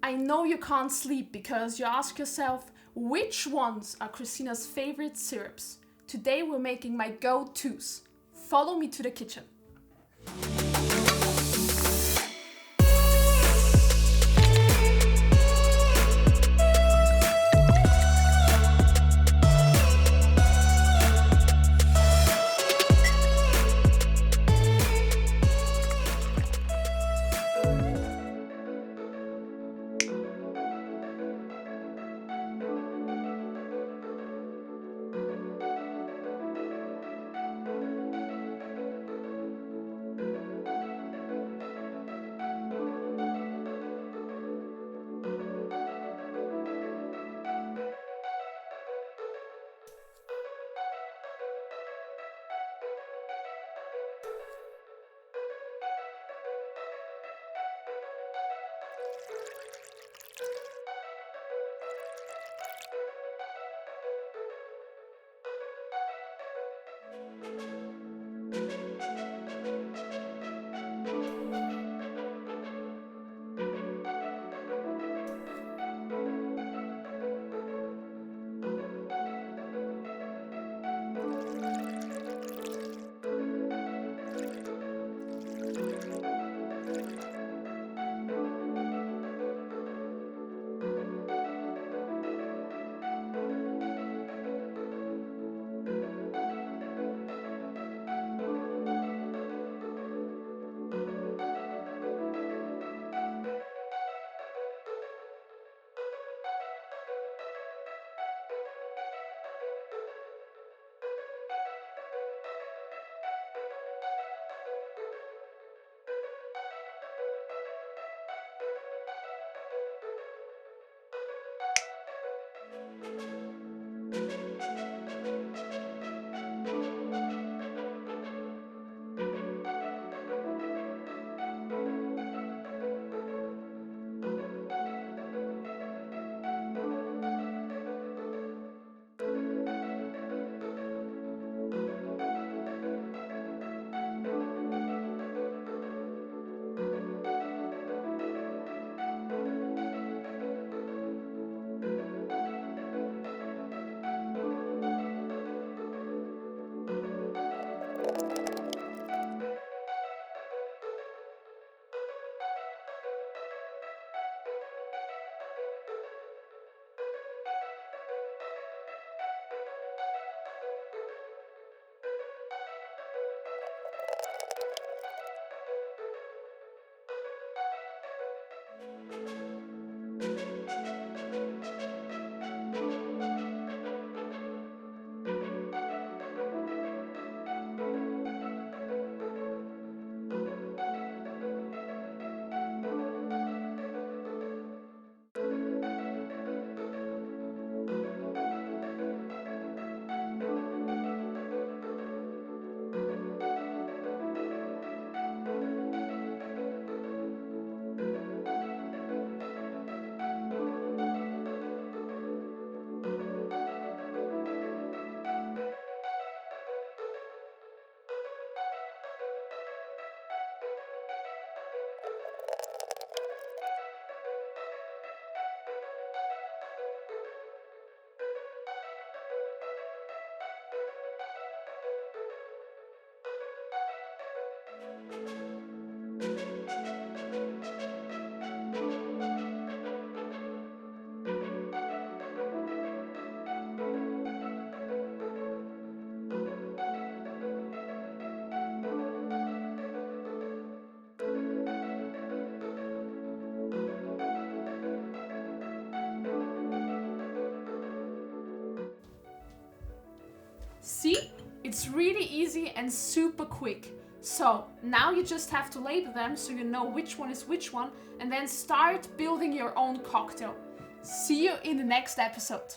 I know you can't sleep because you ask yourself, which ones are Christina's favorite syrups? Today we're making my go-tos. Follow me to the kitchen. See? It's really easy and super quick. So now you just have to label them so you know which one is which one, and then start building your own cocktail. See you in the next episode.